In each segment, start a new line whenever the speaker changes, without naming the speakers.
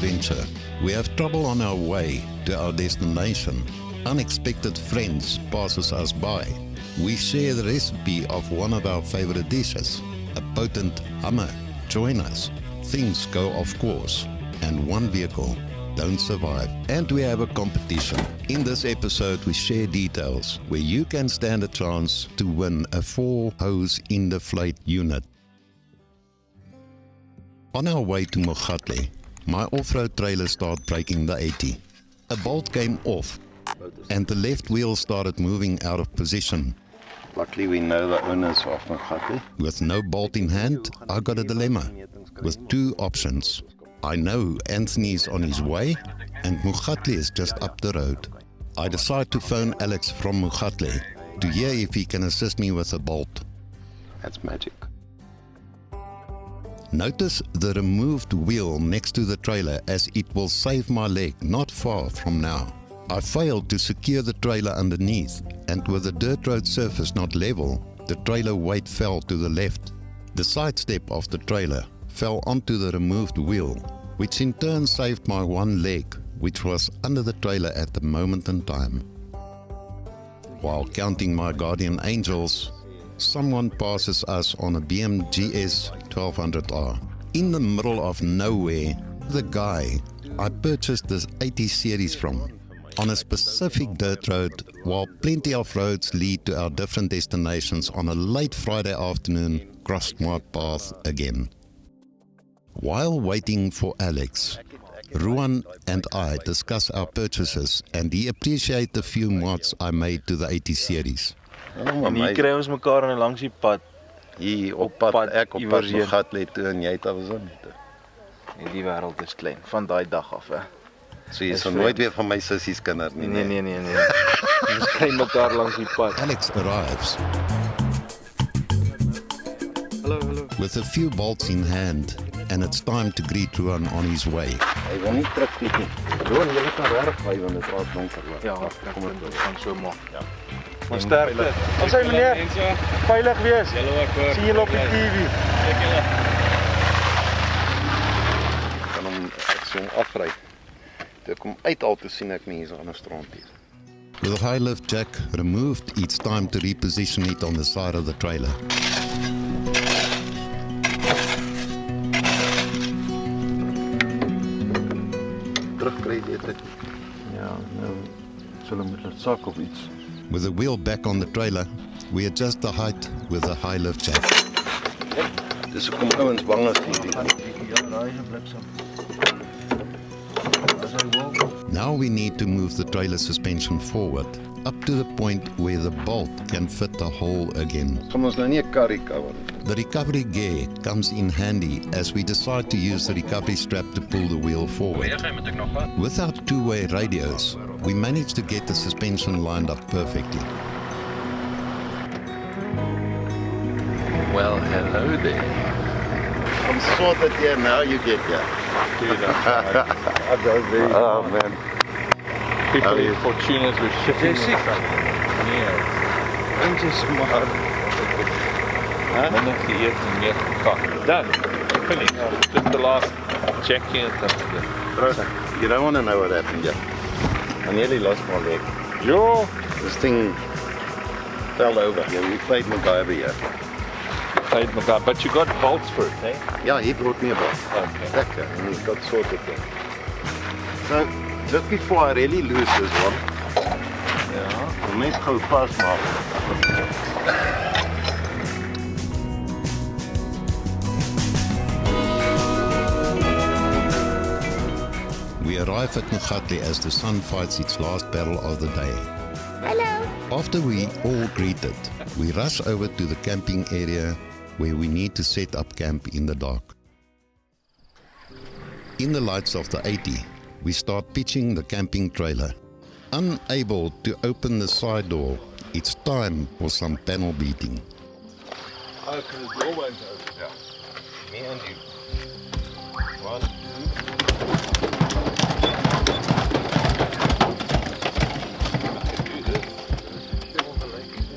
adventure. We have trouble on our way to our destination. Unexpected friends passes us by. We share the recipe of one of our favorite dishes, a potent hummer. Join us. Things go off course, and one vehicle don't survive. And we have a competition. In this episode, we share details where you can stand a chance to win a 4-hose Indeflate unit. On our way to Moegatle, my off-road trailer started braking the 80. A bolt came off, and the left wheel started moving out of position.
Luckily we know the owners of Moegatle.
With no bolt in hand, I got a dilemma with two options. I know Anthony's on his way, and Moegatle is just up the road. I decide to phone Alex from Moegatle to hear if he can assist me with a bolt.
That's magic.
Notice the removed wheel next to the trailer, as it will save my leg not far from now. I failed to secure the trailer underneath, and with the dirt road surface not level, the trailer weight fell to the left. The side step of the trailer fell onto the removed wheel, which in turn saved my one leg, which was under the trailer at the moment in time. While counting my guardian angels, someone passes us on a GS 1200R. In the middle of nowhere, the guy I purchased this 80 series from, on a specific dirt road, while plenty of roads lead to our different destinations, on a late Friday afternoon, crossed my path again. While waiting for Alex, Ruan and I discuss our purchases, and he appreciates the few mods I made to the 80 series.
En hier kry ons mekaar aan langs die pad.
Hier op pad, ek op pad Moegatle toe en jy het alsin.
En die wêreld is klein, van daai dag af.
So jy sal nooit weer van my sissies kinder nie.
Nee. Ons kry mekaar langs die pad.
Alex arrives.
Hallo.
With a few bolts in hand, and it's time to greet Ruan on his way.
Hy wil nie terug nie. Ruan, jy kan reg ry want dit raak donker.
Ja, kom dit gaan so maak. Ja. Maar sterkte. Ons sê meneer, veilig wees. Sien julle op die TV.
Kan hom so afry. Toe kom uit al te sien ek nie hier's 'n ander strand hier.
With a high lift jack removed, it's time to reposition it on the side of the trailer.
Terugkry dit.
Ja, nou zullen we met zak of iets.
With the wheel back on the trailer, we adjust the height with a high lift jack.
Dis hoekom ouens bang is vir die.
Ja, daai is 'n bliksem.
Now we need to move the trailer suspension forward, up to the point where the bolt can fit the hole again.
Kom ons nou nie 'n karry cover.
The recovery gear comes in handy as we decide to use the recovery strap to pull the wheel forward. Without two-way radios, we managed to get the suspension lined up perfectly.
Well, hello there. I'm sorted here, now you get here. Oh man.
People in Fortunas were shifting. Minder geëet en meer gekak. Done. Finished. Just the last check-in.
You don't want to know what happened yet. I nearly lost my leg.
Yo!
This thing fell over. Yeah, we played MacGyver here.
Played MacGyver, but you got bolts for it, eh?
Yeah, he brought me a bolt.
Okay.
Lekker, and he's got sorted there. So, just before I really lose this one,
Ja.
net gou vasmaak.
We arrive at Moegatle as the sun fights its last battle of the day.
Hello.
After we all greeted, we rush over to the camping area where we need to set up camp in the dark. In the lights of the 80, we start pitching the camping trailer. Unable to open the side door, it's time for some panel beating.
Oh, because it's your one's open. Yeah. Me and you. 1, 2.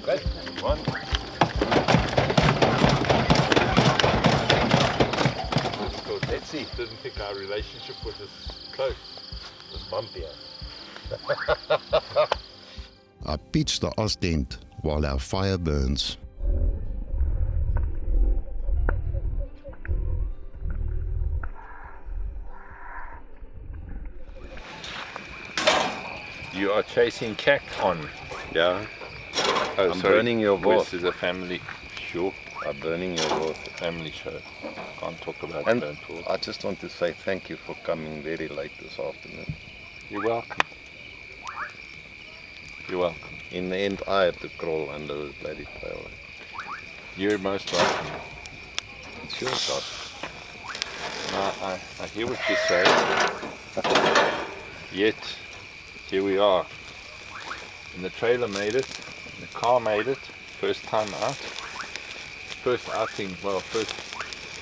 Okay. 1. Betsie didn't think our relationship was as Close. It's bumpy.
I pitch the Ostend while our fire burns.
You are chasing cat on.
Yeah. Oh,
I'm
sorry.
burning your voice.
This is a family.
Sure.
I'm burning your voice.
Family show. Can't talk about
And
burnt wood.
I just want to say thank you for coming very late this afternoon.
You're welcome. You're welcome.
In the end, I had to crawl under the bloody trailer.
You're most welcome. It's your job. I hear what you say. Yet, here we are. And the trailer made it. The car made it. First time out. First outing, well, first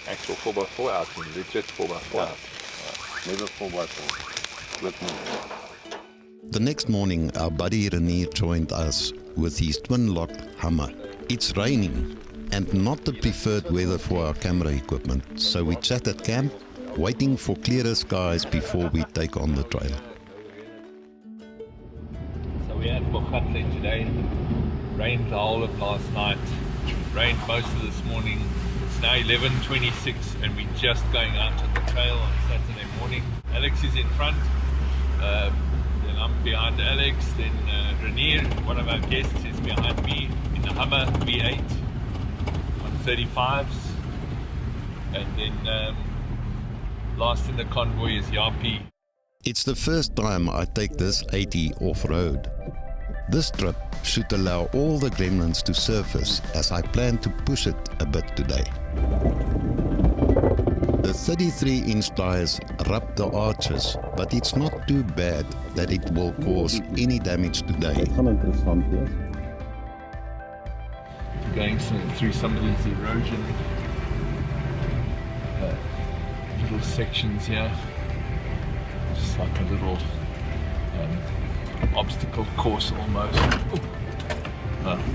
actual 4x4 outing. Legit 4x4 out.
Never 4x4. With me.
The next morning, our buddy Renier joined us with his twin-lock Hummer. It's raining and not the preferred weather for our camera equipment, so we chat at camp, waiting for clearer skies before we take on the trail.
So we're at Moegatle today. Rained the whole of last night. Rained most of this morning. It's now 11:26 and we're just going out on the trail on Saturday morning. Alex is in front. Then I'm behind Alex. Then Renier, one of our guests, is behind me in the Hummer V8 on 35s. And then last in the convoy is Yapi.
It's the first time I take this 80 off-road. This trip should allow all the gremlins to surface as I plan to push it a bit today. The 33-inch tires rub the arches, but it's not too bad that it will cause any damage today.
Going through some of these erosion little sections here. Just like a little obstacle course almost.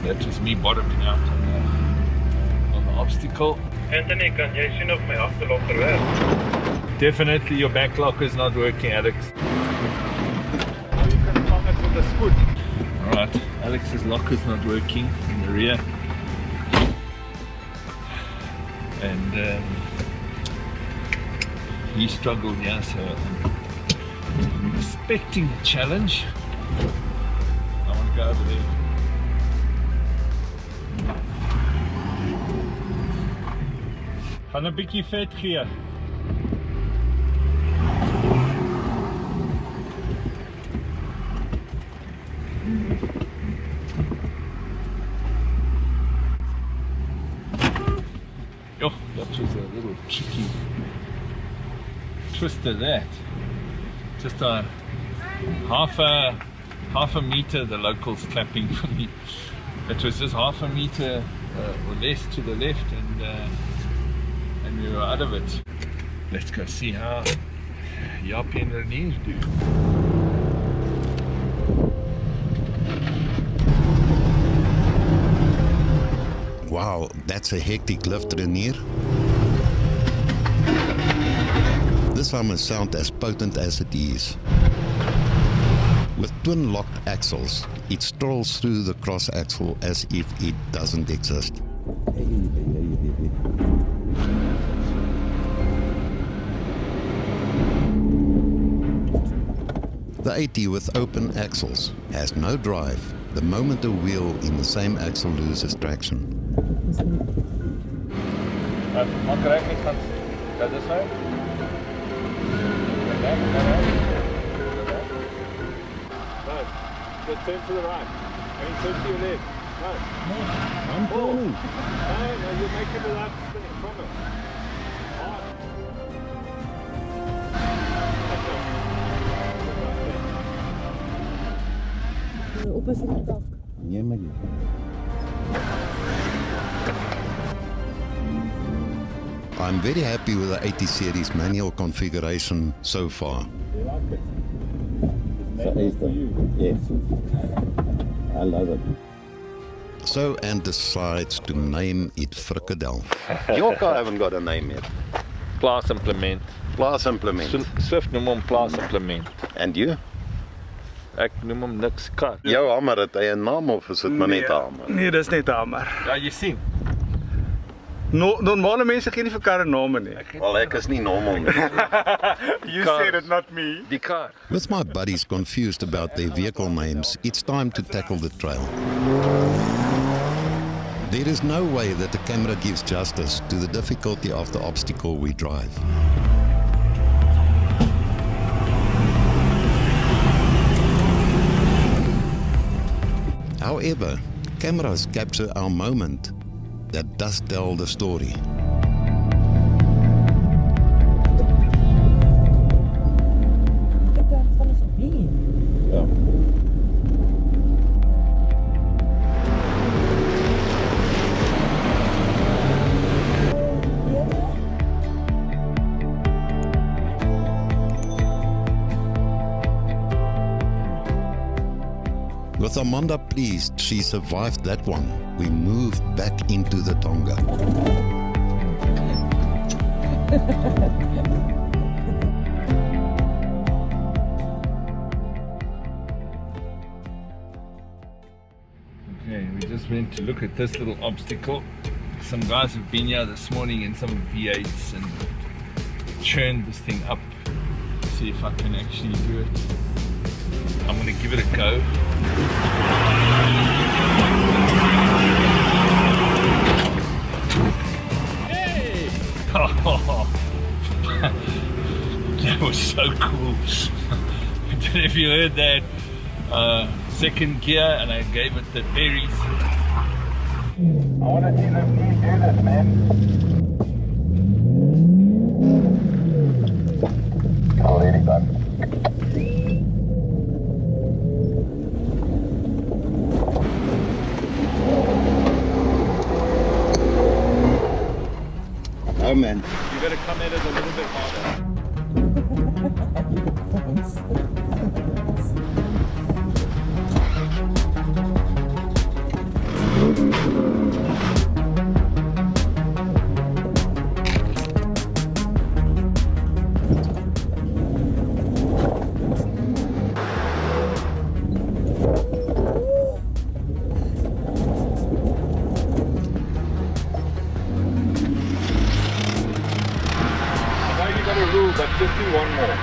That was me bottoming out on the obstacle.
Anthony, kan jy sien of my agterlokker werk?
Definitely your back locker is not working, Alex.
You can vang it with a spoon.
Alright, Alex's locker's not working in the rear. And he struggled here, so I'm expecting a challenge. I want to go over there. Gaan 'n bietjie vet gee. Oh, that was a little tricky twister that. Just a half a meter, the locals clapping for me. It was just half a meter or less to the left, and we were out of it. Let's go see how Yapi and Renier do.
Wow, that's a hectic lift, Renier. This Hummer sound as potent as it is. With twin-locked axles, it strolls through the cross-axle as if it doesn't exist. The 80 with open axles has no drive the moment a wheel in the same axle loses traction.
Maak reg nie gaan go this way. Go back. No, just turn to the right. I mean, turn to your left. No. I'm turning. No, you're making the right spinning. Promise. Hard.
Opposite dak.
Nee, maar I'm very happy with the 80 series manual configuration so far.
You like it?
Yes, I love it. So Anne decides to name it Frikadel.
Your car haven't got a name yet.
Class implement.
Plaasimplement.
Swift noem hom plaasimplement.
And you?
Ek noem hom niks kar.
Jou hamer, het hy 'n naam of is dit maar net 'n hamer?
Nee, dis net 'n hamer.
Ja, jy sien.
Normale mense gee nie vir karre name nie.
Wel, ek is nie normal nie.
You said it, not me.
Die kar.
With my buddies confused about their vehicle names, it's time to tackle the trail. There is no way that the camera gives justice to the difficulty of the obstacle we drive. However, cameras capture our moment that does tell the story. With Amanda pleased she survived that one, we moved back into the Tonga.
Okay, we just went to look at this little obstacle. Some guys have been here this morning in some V8s and churned this thing up. See if I can actually do it. I'm going to give it a go. Hey! Oh, that was so cool. I don't know if you heard that. Second gear, and I gave it the berries.
I want to see them do this, man. Oh, anytime.
Oh man.
You gotta come at it a little bit harder. But just do one more.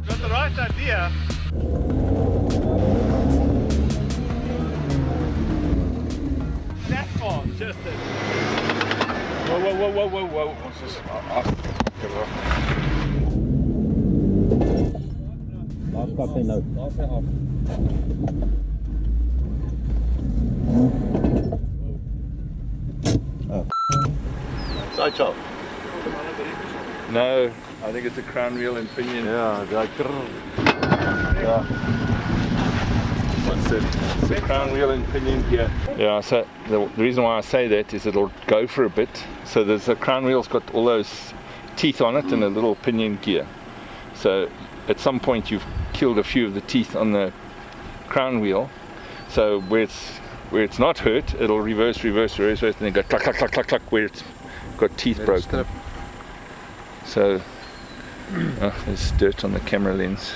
Got the right idea. That far, just it.
Whoa. What's this?
I've got the note.
Side shot.
No, I think it's a crown wheel and pinion.
Ja, daai
Yeah. What's it? It's a crown wheel and pinion gear. Yeah, so the reason why I say that is it'll go for a bit. So there's a crown wheel's got all those teeth on it and a little pinion gear. So at some point you've killed a few of the teeth on the crown wheel. So where it's not hurt, it'll reverse, and then go cluck, cluck, cluck, cluck, cluck, where it's got teeth broken. So, there's dirt on the camera lens.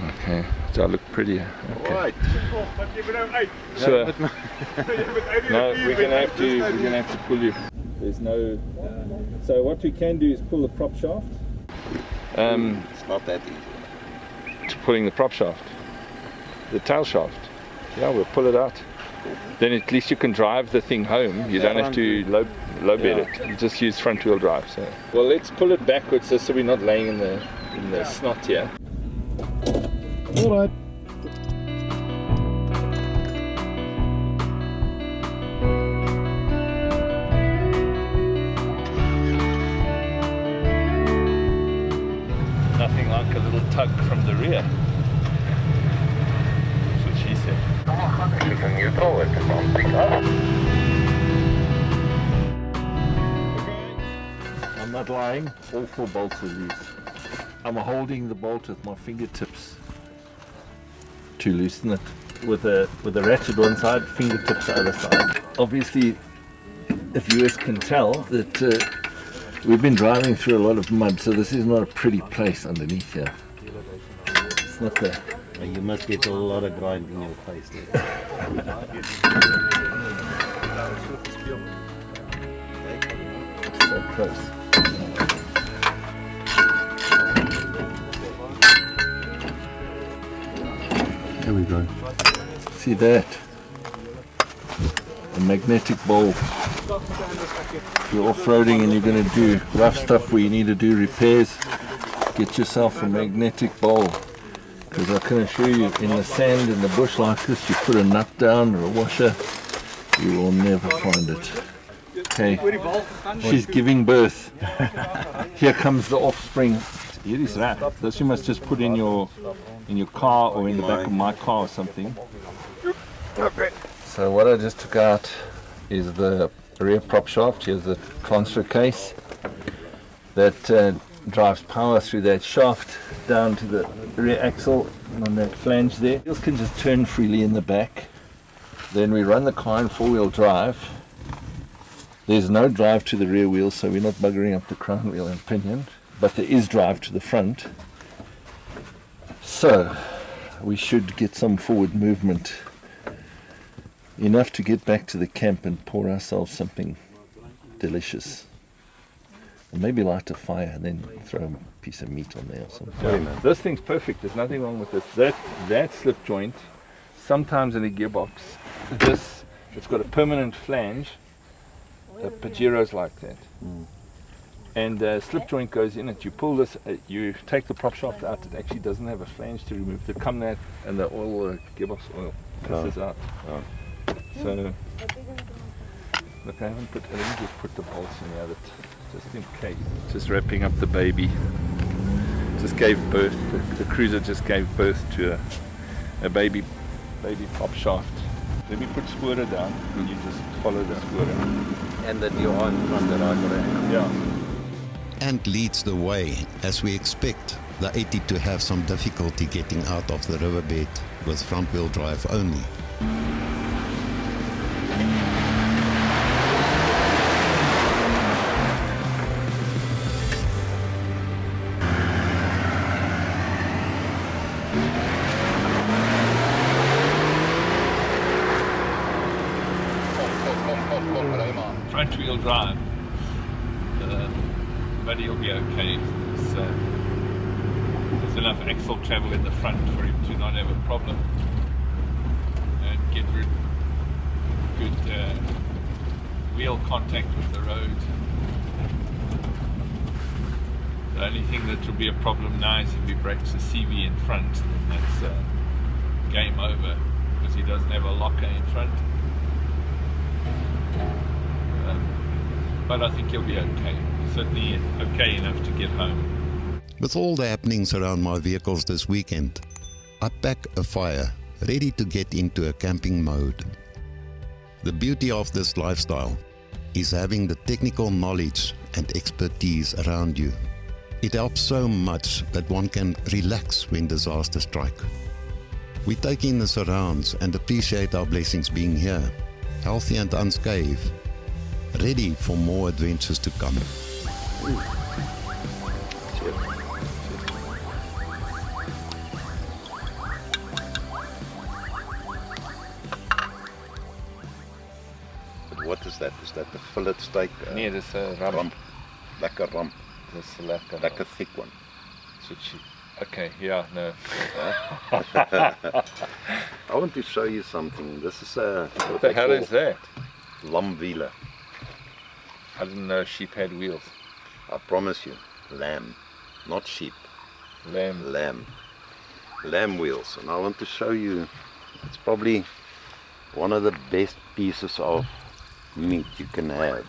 Okay, so I look pretty. Okay. So, no, we're gonna have to pull you. There's no. So what we can do is pull the prop shaft.
It's not that easy.
To pulling the prop shaft, the tail shaft. Yeah, we'll pull it out. Then at least you can drive the thing home. You don't have to low bed it. You just use front wheel drive. So, well, let's pull it backwards so we're not laying in the snot here.
All right.
Nothing like a little tug from the rear. That's what she said.
I'm not lying, all 4 bolts are loose. I'm holding the bolt with my fingertips. to loosen it with a ratchet one side, fingertips the other side. Obviously, the viewers can tell that we've been driving through a lot of mud, so this is not a pretty place underneath here. It's not the...
You must get a lot of grind in your face there.
So close.
There we go.
See that? A magnetic bowl. If you're off-roading and you're going to do rough stuff where you need to do repairs, get yourself a magnetic bowl. Because I can assure you, in the sand in the bush like this, you put a nut down or a washer, you will never find it. Okay, she's giving birth. Here comes the offspring. Here is that. This you must just put in your car or in the back of my car or something. So what I just took out is the rear prop shaft. Here's the transfer case that drives power through that shaft down to the rear axle and on that flange there. Wheels can just turn freely in the back. Then we run the car in four-wheel drive. There's no drive to the rear wheel, so we're not buggering up the crown wheel and pinion, but there is drive to the front. So we should get some forward movement, enough to get back to the camp and pour ourselves something delicious. And maybe light a fire and then throw a piece of meat on there or something.
Yeah. This thing's perfect. There's nothing wrong with this. That slip joint, sometimes in a gearbox, it's got a permanent flange. The Pajero's like that. And the slip joint goes in it. You pull this, you take the prop shaft out. It actually doesn't have a flange to remove. They come that, and the oil, gearbox oil, pisses out. So, look, let me just put the bolts in here, just in case. Just wrapping up the baby. Just gave birth. The cruiser just gave birth to a baby prop shaft. Let me put squirter down, and you just follow the squirter.
And then you're on front that I got it.
Yeah.
And leads the way, as we expect the 80 to have some difficulty getting out of the riverbed with front-wheel drive only.
Front-wheel drive. But he'll be okay. There's enough axle travel in the front for him to not have a problem and get good wheel contact with the road. The only thing that will be a problem now is if he breaks the CV in front, then that's game over because he doesn't have a locker in front. But I think he'll be okay. Certainly okay enough to get home.
With all the happenings around my vehicles this weekend, I pack a fire, ready to get into a camping mode. The beauty of this lifestyle is having the technical knowledge and expertise around you. It helps so much that one can relax when disasters strike. We take in the surrounds and appreciate our blessings being here, healthy and unscathed, ready for more adventures to come.
But what is that? Is that the fillet steak?
Nee, dis 'n rump.
Lekker rump.
Dis lekker.
Lekker thick one.
So okay, yeah, no.
I want to show you something. This is
What the hell is that?
Lamb.
I didn't know sheep had wheels.
I promise you, lamb, not sheep.
Lamb.
Lamb wheels. And I want to show you, it's probably one of the best pieces of meat you can have.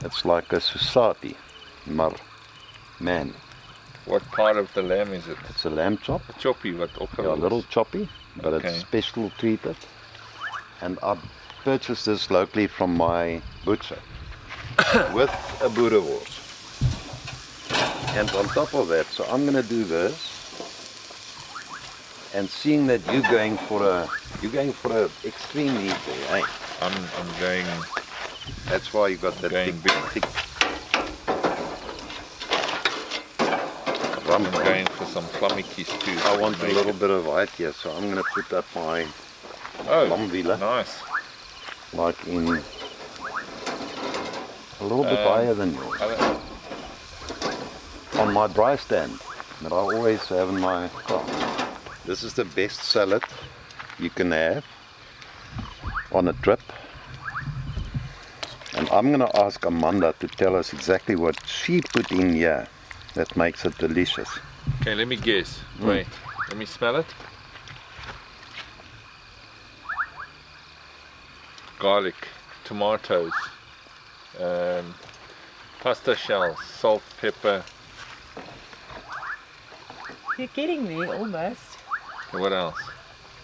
It's like a society, man.
What part of the lamb is it?
It's a lamb chop.
Choppy, what
Yeah, a little choppy, but
Okay.
it's special treated. And I purchased this locally from my butcher with a boerewors. And on top of that, so I'm going to do this, And seeing that you're going for a extreme heat there, eh?
I'm going.
That's why you got that
Going
big, thick rump.
I'm going for some flummikies too.
I want a little bit of height here, so I'm going to put up my Lamvila,
nice.
like in a little bit higher than yours. On my dry stand that I always have in my car. This is the best salad you can have on a trip. And I'm going to ask Amanda to tell us exactly what she put in here that makes it delicious.
Okay, let me guess. Wait, let me smell it. Garlic, tomatoes, pasta shells, salt, pepper.
You're getting there almost.
Okay, what else?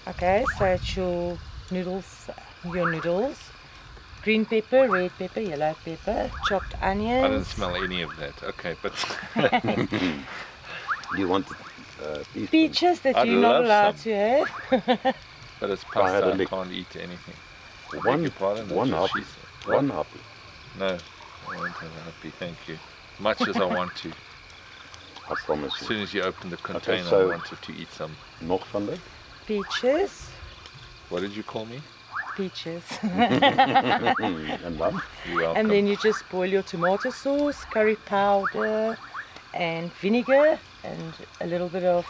Okay, so it's your noodles, green pepper, red pepper, yellow pepper, chopped onions.
I didn't smell any of that. Okay, but
Do you want
peaches that
I'd
you're not
love
allowed
some.
to have.
but it's
I had
pasta.
a
I
lick.
can't eat anything. I beg
one
your pardon, that's
one
what
apple?
she said.
One apple.
No, I won't have a happy. Thank you. Much as I want to.
I promise
As
you.
soon as you open the container,
so-
I wanted to eat some.
Nog van dit?
Peaches,
What did you call me?
peaches.
En dan?
You're welcome.
And then you just boil your tomato sauce, curry powder, and vinegar, and a little bit of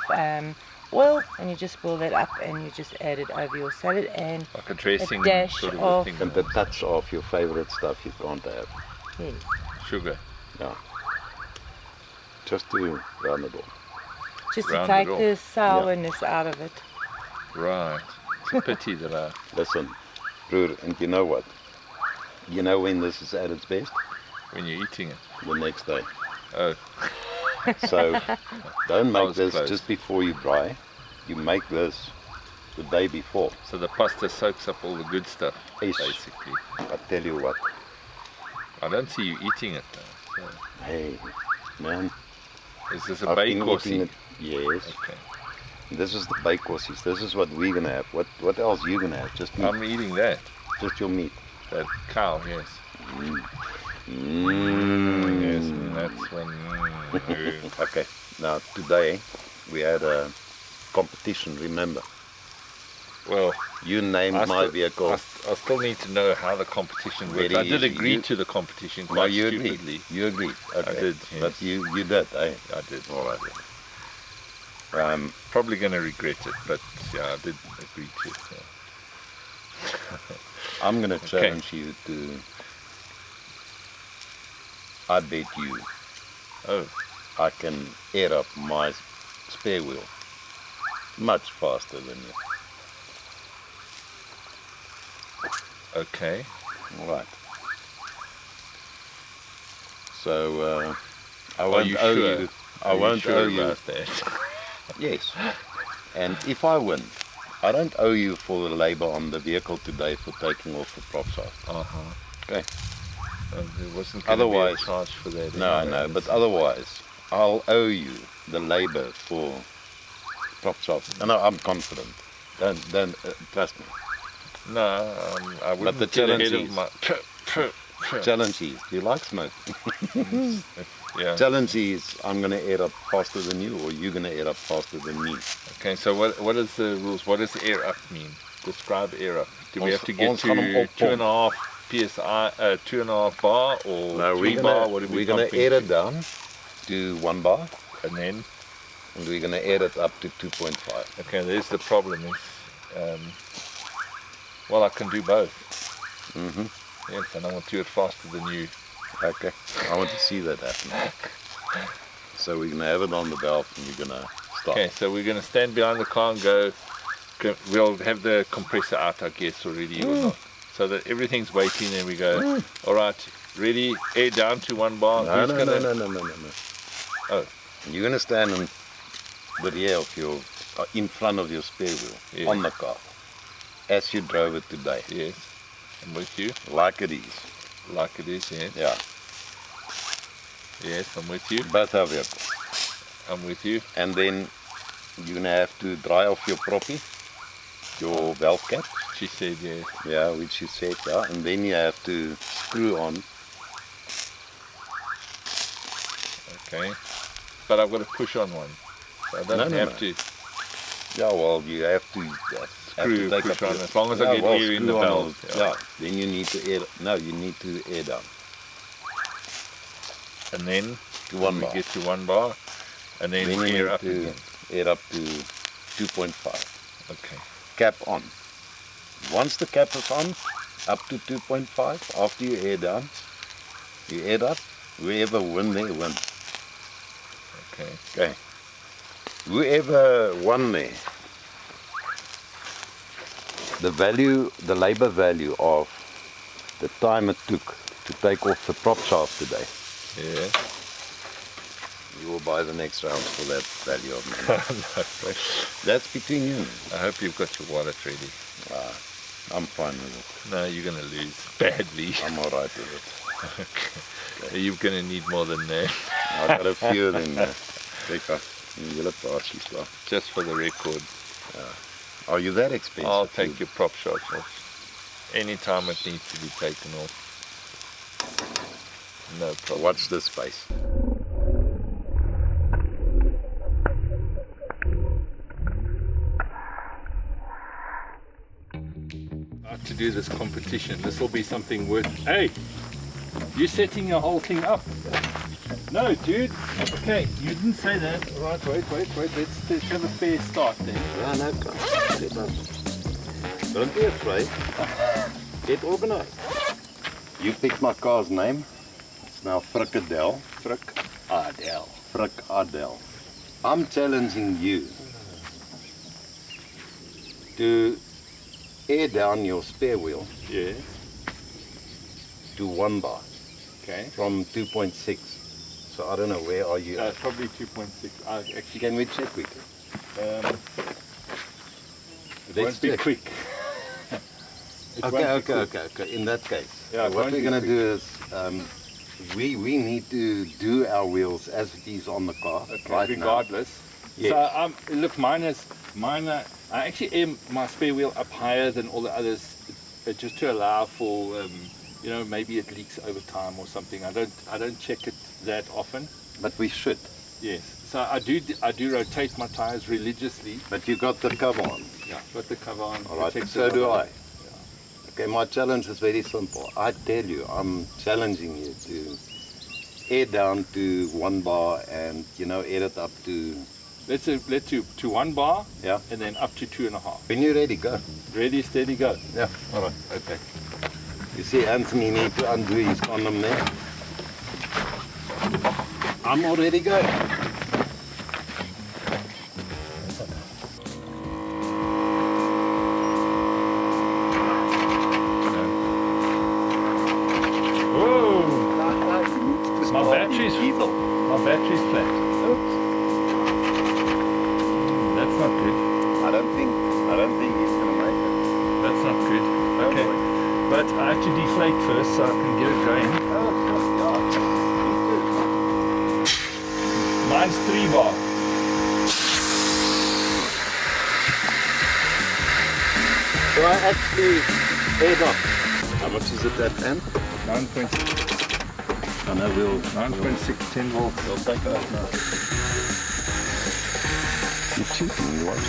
oil, and you just boil that up, and you just add it over your salad, and
Like a dressing
dash
sort of a
of-
thing.
And the touch of your favorite stuff you can't have.
yes.
Sugar.
Yeah. Just to round it off.
Just to
Round it
take
off.
the sourness out of it.
Right. It's a pity that I.
Listen, broer, and you know what? You know when this is at its best?
When you're eating it.
The next day.
Oh,
So don't make
was
this
close.
just before you dry. You make this the day before.
so the pasta soaks up all the good stuff,
Ish.
basically.
I tell you what,
I don't see you eating it though. So,
hey, man.
is this a
I've
bake
been
or
eating it. Yes.
Okay.
This is the bake horsies. This is what we're gonna have. What else you gonna have? Just meat.
I'm eating that.
Just your meat.
That cow, yes. Yes, that's one.
Okay. Now today we had a competition. Remember,
Well,
you named
I
my
still-
vehicle.
I still need to know how the competition works.
Very
I did
easy.
agree
You-
to the competition
No,
quite
you
stupidly.
agreed. You agreed. Okay.
did,
But
yes.
you did, eh?
I did.
All right.
Probably going to regret it, but yeah, I did agree to it. Yeah.
I'm gonna challenge you to. I bet you
Oh,
I can air up my spare wheel much faster than you.
okay.
All right. So I
Are
won't
you
owe
sure?
you. I
Are you
won't
sure
owe you.
about that.
Yes. And if I win, I don't owe you for the labor on the vehicle today for taking off the props off.
Uh-huh.
Okay.
There wasn't going to be a
Otherwise-
charge for that.
No, I
anyway.
know, but otherwise, I'll owe you the labor for props off. No, I'm confident. Don't trust me.
No, I wouldn't
the
get ahead
challenge
of my...
Challenge is, do you like smoke?
Yeah.
Challenge is, I'm going to air up faster than you, or you're going to air up faster than me.
Okay, so what is the rules? What does air up mean? Describe air up. Do we
Ons-
have to get
ons
to
gaan hom oppomp.
2.5 psi, 2.5 bar, or
No,
3 bar? What are we
we're gonna
pumping
air it
to?
down to 1 bar,
And then,
and we're going to air it up to 2.5.
okay, there's the problem is, well, I can do both.
Mm-hmm.
Yes, and I want to do it faster than you.
Okay, I want to see that happen. So we're going to have it on the valve, and we're going to start.
Okay, so we're going to stand behind the car and go. We'll have the compressor out, I guess, already or not. So that everything's waiting, and we go, all right, ready, air down to 1 bar.
No,
Who's
no,
gonna-
no.
Oh.
You're going to stand in the rear of your, in front of your spare wheel,
Yeah.
on the car, as you drove it today,
Yes, I'm with you,
like it is.
like it is, yes.
Yeah,
Yes, I'm with you,
both our vehicles.
I'm with you.
And then you're gonna have to dry off your proppie, your valve cap.
She said, yeah.
Yeah, which you said, yeah. And then you have to screw on.
Okay. But I've got to push on one. So I don't have to
Yeah, well, you have to
screw,
take
push
up
on.
your-
As long as I get air in the
screw on
valve.
all- yeah. Then you need to air. No, you need to air down.
And then
To 1
we
bar.
get to 1 bar. And then,
Then you
air
need
up
to
again.
air up to 2.5.
Okay.
Cap on. Once the cap is on, up to 2.5, after you air down, you air up, whoever win there win.
Okay.
Okay. Whoever won there, the labor value of the time it took to take off the prop shaft today,
Yeah.
you will buy the next round for that value of money. That's between you.
I hope you've got your wallet ready.
I'm fine with it.
No, you're going to lose badly.
I'm alright with it.
Okay. You're going to need more than that.
I've got a few of them there. Lekker. In julle paartjies daar.
Just for the record.
Are you that expensive?
I'll take your prop shots off. Anytime it needs to be taken off. No problem.
Watch this space.
To do this competition, this will be something worth. Hey, you're setting your whole thing up. No, dude. Okay, you didn't say that. Right, wait. Let's have a fair start then.
Yeah, no, come. Don't be afraid. Get organized. You picked my car's name. It's now Frikadel. Frikadel. I'm challenging you to air down your spare wheel
Yeah.
to 1 bar
Okay.
from 2.6. So I don't know, where are you at?
Probably 2.6. Actually,
Can we check quickly?
let's be
check.
quick. It won't be
Okay.
quick.
In that case,
Yeah, it
what
won't
we're
be
going to
quick.
do is we need to do our wheels as it is on the car
Okay,
right
regardless.
Yes.
So look, mine are, I actually aim my spare wheel up higher than all the others, just to allow for maybe it leaks over time or something. I don't check it that often.
now. But we should.
Yes. So I do rotate my tires religiously.
But you got the cover on.
Yeah. Got the cover on.
All right.
protected
So do
on.
I. Okay. My challenge is very simple. I tell you, I'm challenging you to air down to 1 bar and air it up to.
Let's do to 1 bar.
Yeah.
And then up to 2.5.
When you're ready, go.
Ready, steady, go.
Yeah. All right. Okay. You see, Anthony need to undo his condom there. I'm already going.
Whoa! My battery's flat. That's not good.
I don't think he's gonna make it.
That's not good. Okay. But I have to deflate first so I can get it going. Mine's 3 bar.
So I actually aired up. How much is it at end?
9.6,
I know we'll
9.6, 10 volts.
we'll take it up now. You're cheating, you watch.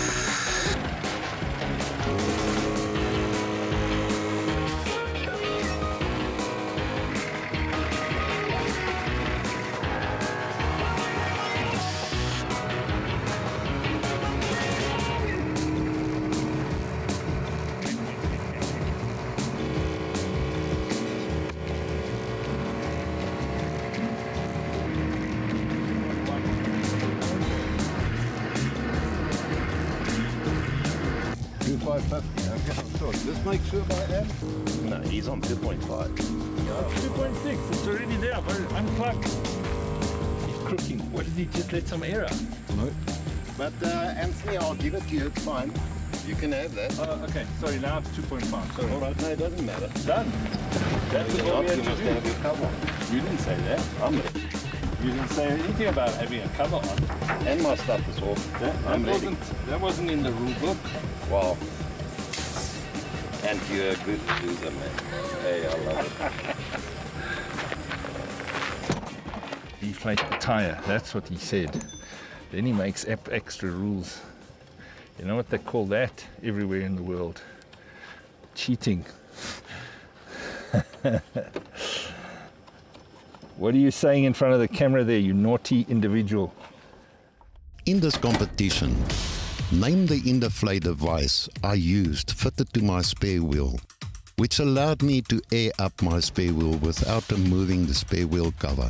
This makes sure by end? No, he's on 2.5.
2.6, it's already there, but unplugged. He's crooking. What did he just let some air out?
But Anthony, I'll give it to you, it's fine. You can have that.
Okay, sorry, now it's 2.5. Sorry.
Alright, no, it doesn't matter.
Done. That's
You
what we
must
had to
have
do.
your cover on.
You didn't say that.
I'm ready.
You didn't say anything about having a cover on.
And my stuff is off.
That wasn't in the rule book.
Wow. And you're a good user, man. Hey, I love it.
Deflate the tire, that's what he said. Then he makes extra rules. You know what they call that everywhere in the world? Cheating. What are you saying in front of the camera there, you naughty individual?
In this competition, name the Indeflate device I used fitted to my spare wheel, which allowed me to air up my spare wheel without removing the spare wheel cover.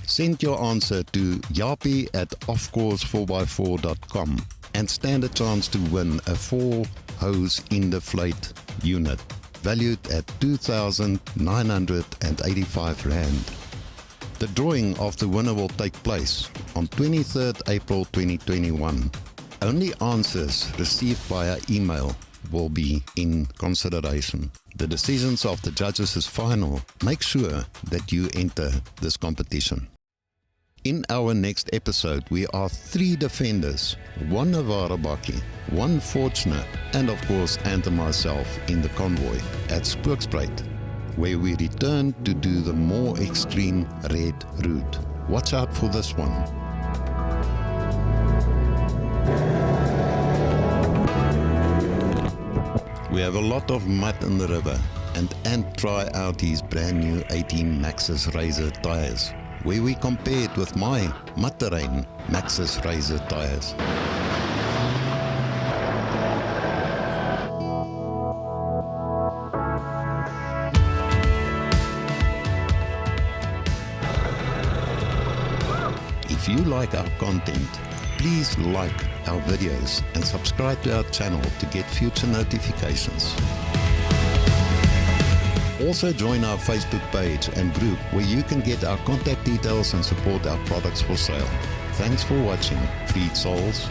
Send your answer to yapi@offcourse4x4.com and stand a chance to win a 4-hose Indeflate unit valued at 2,985 Rand. The drawing of the winner will take place on 23rd April 2021. Only answers received via email will be in consideration. The decisions of the judges is final. Make sure that you enter this competition. In our next episode, we are 3 defenders, 1 Avarabaki, 1 Fortuner, and of course, and myself in the convoy at Spookspruit, where we return to do the more extreme red route. Watch out for this one. We have a lot of mud in the river, and Ant try out his brand new 18 Maxxis Razor tires, where we compared with my Mud-Terrain Maxxis Razor tires. If you like our content, please like our videos and subscribe to our channel to get future notifications. Also join our Facebook page and group where you can get our contact details and support our products for sale. Thanks for watching, Freed Souls.